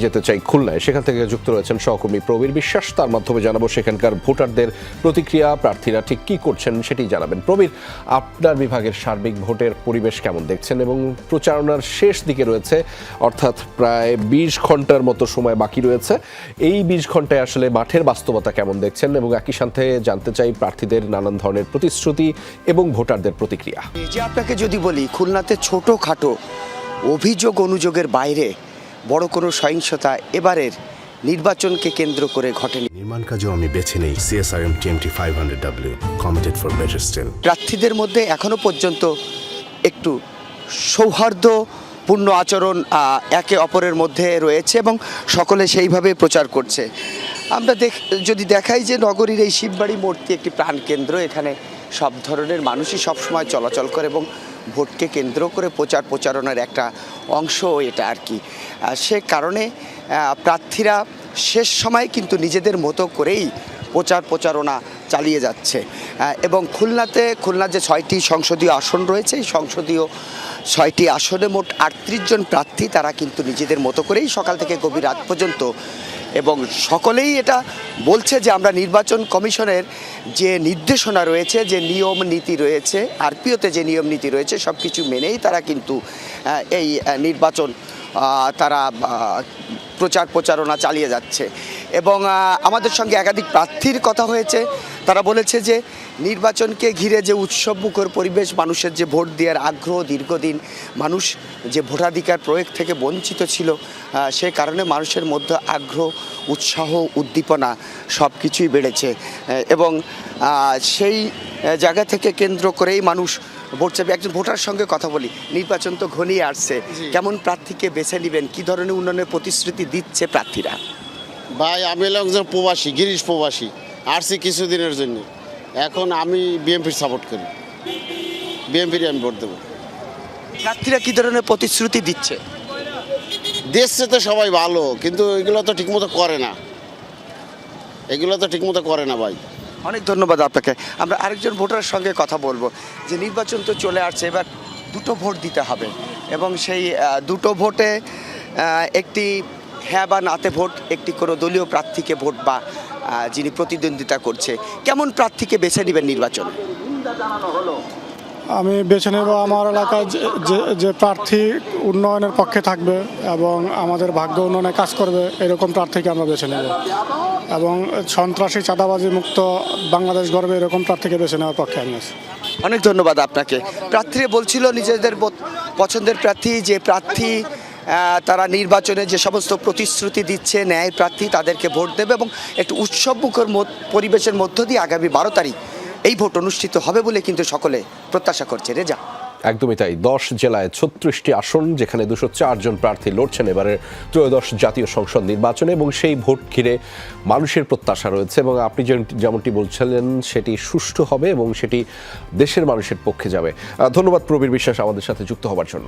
যেতে চাই খুলনায়, সেখান থেকে যুক্ত রয়েছেন সহকর্মী প্রবীর বিশ্বাস। তার মাধ্যমে জানাবো সেখানকার ভোটারদের প্রতিক্রিয়া, প্রার্থীরা ঠিক কি করছেন সেটি জানাবেন। প্রবীর, আপনার বিভাগের সার্বিক ভোটের পরিবেশ কেমন দেখছেন এবং প্রচারণার শেষ দিকে রয়েছে, অর্থাৎ প্রায় 20 ঘন্টার মতো সময় বাকি রয়েছে, এই 20 ঘন্টায় আসলে মাঠের বাস্তবতা কেমন দেখছেন এবং একই সাথে জানতে চাই প্রার্থীদের নানান ধরনের প্রতিশ্রুতি এবং ভোটারদের প্রতিক্রিয়া। যে আপনাকে যদি বলি, খুলনাতে ছোটোখাটো অভিযোগ অনুযোগের বাইরে বড় কোনো সহিংসতা এবারের নির্বাচনকে কেন্দ্র করে ঘটেনি। নির্মাণ কাজেও আমি বেছে নেই CSRM TMT 500W, committed for better still। প্রার্থীদের মধ্যে এখনো পর্যন্ত একটু সৌহার্দ্যপূর্ণ আচরণ একে অপরের মধ্যে রয়েছে এবং সকলে সেইভাবে প্রচার করছে। আমরা যদি দেখাই যে নগরীর এই শিববাড়ি মোড়টি একটি প্রাণকেন্দ্র, এখানে সব ধরনের মানুষই সবসময় চলাচল করে এবং ভোটকে কেন্দ্র করে প্রচারণার একটা অংশ এটা আর কি। সে কারণে প্রার্থীরা শেষ সময় কিন্তু নিজেদের মতো করেই প্রচারণা চালিয়ে যাচ্ছে এবং খুলনার যে 6টি সংসদীয় আসন রয়েছে, এই সংসদীয় 6টি আসনে মোট 38 জন প্রার্থী, তারা কিন্তু নিজেদের মতো করেই সকাল থেকে গভীর রাত পর্যন্ত এবং সকলেই এটা বলছে যে আমরা নির্বাচন কমিশনের যে নির্দেশনা রয়েছে, যে নিয়ম নীতি রয়েছে, আরপিওতে যে নিয়ম নীতি রয়েছে, সব কিছু মেনেই তারা কিন্তু এই নির্বাচন তারা প্রচারণা চালিয়ে যাচ্ছে। এবং আমাদের সঙ্গে একাধিক প্রার্থীর কথা হয়েছে, তারা বলেছে যে নির্বাচনকে ঘিরে যে উৎসবমুখর পরিবেশ, মানুষের যে ভোট দেওয়ার আগ্রহ, দীর্ঘদিন মানুষ যে ভোটাধিকার প্রয়োগ থেকে বঞ্চিত ছিল, সে কারণে মানুষের মধ্যে আগ্রহ, উৎসাহ, উদ্দীপনা সব কিছুই বেড়েছে এবং সেই জায়গা থেকে কেন্দ্র করেই মানুষ ভোট চাইবে। একজন ভোটার সঙ্গে কথা বলি, নির্বাচন তো ঘনিয়ে আসছে, কেমন প্রার্থীকে বেছে নেবেন, কী ধরনের উন্নয়নের প্রতিশ্রুতি দিচ্ছে প্রার্থীরা? ভাই, আমি একজন প্রবাসী, গিরিশ প্রবাসী, আসছি কিছুদিনের জন্য। এখন আমি বিএনপির সাপোর্ট করি, বিএনপির আমি ভোট দেবো। প্রার্থীরা কী ধরনের প্রতিশ্রুতি দিচ্ছে? দেশে তো সবাই ভালো, কিন্তু এগুলো তো ঠিকমতো করে না, ভাই। অনেক ধন্যবাদ আপনাকে। আমরা আরেকজন ভোটারের সঙ্গে কথা বলবো যে নির্বাচন তো চলে আসছে, এবার দুটো ভোট দিতে হবে এবং সেই দুটো ভোটে একটি হ্যাঁ বা নাতে ভোট, একটি কোনো দলীয় প্রার্থীকে ভোট বা যিনি প্রতিদ্বন্দ্বিতা করছে, কেমন প্রার্থীকে বেছে নেবেন নির্বাচনে? আমি বেছে নেব আমার এলাকায় যে প্রার্থী উন্নয়নের পক্ষে থাকবে এবং আমাদের ভাগ্য উন্নয়নে কাজ করবে, এরকম প্রার্থীকে আমরা বেছে নেব এবং সন্ত্রাসী, চাঁদাবাজি মুক্ত বাংলাদেশ গড়বে, এরকম প্রার্থীকে বেছে নেওয়ার পক্ষে আমি আছি। অনেক ধন্যবাদ আপনাকে। প্রার্থীরা বলছিল নিজেদের পছন্দের প্রার্থী, যে প্রার্থী তারা নির্বাচনে যে সমস্ত প্রতিশ্রুতি দিচ্ছে, ন্যায় প্রার্থী, তাদেরকে ভোট দেবে এবং একটু উৎসবমুখর পরিবেশের মধ্য দিয়ে আগামী 12 তারিখ এই ভোট অনুষ্ঠিত হবে বলে কিন্তু সকলে প্রত্যাশা করছে। রেজা, একদমই তাই। 10 জেলায় 36টি আসন, যেখানে 204 জন প্রার্থী লড়ছেন এবারের ত্রয়োদশ জাতীয় সংসদ নির্বাচনে এবং সেই ভোট ঘিরে মানুষের প্রত্যাশা রয়েছে এবং আপনি যেমনটি বলছিলেন সেটি সুষ্ঠু হবে এবং সেটি দেশের মানুষের পক্ষে যাবে। ধন্যবাদ প্রবীর বিশ্বাস আমাদের সাথে যুক্ত হবার জন্য।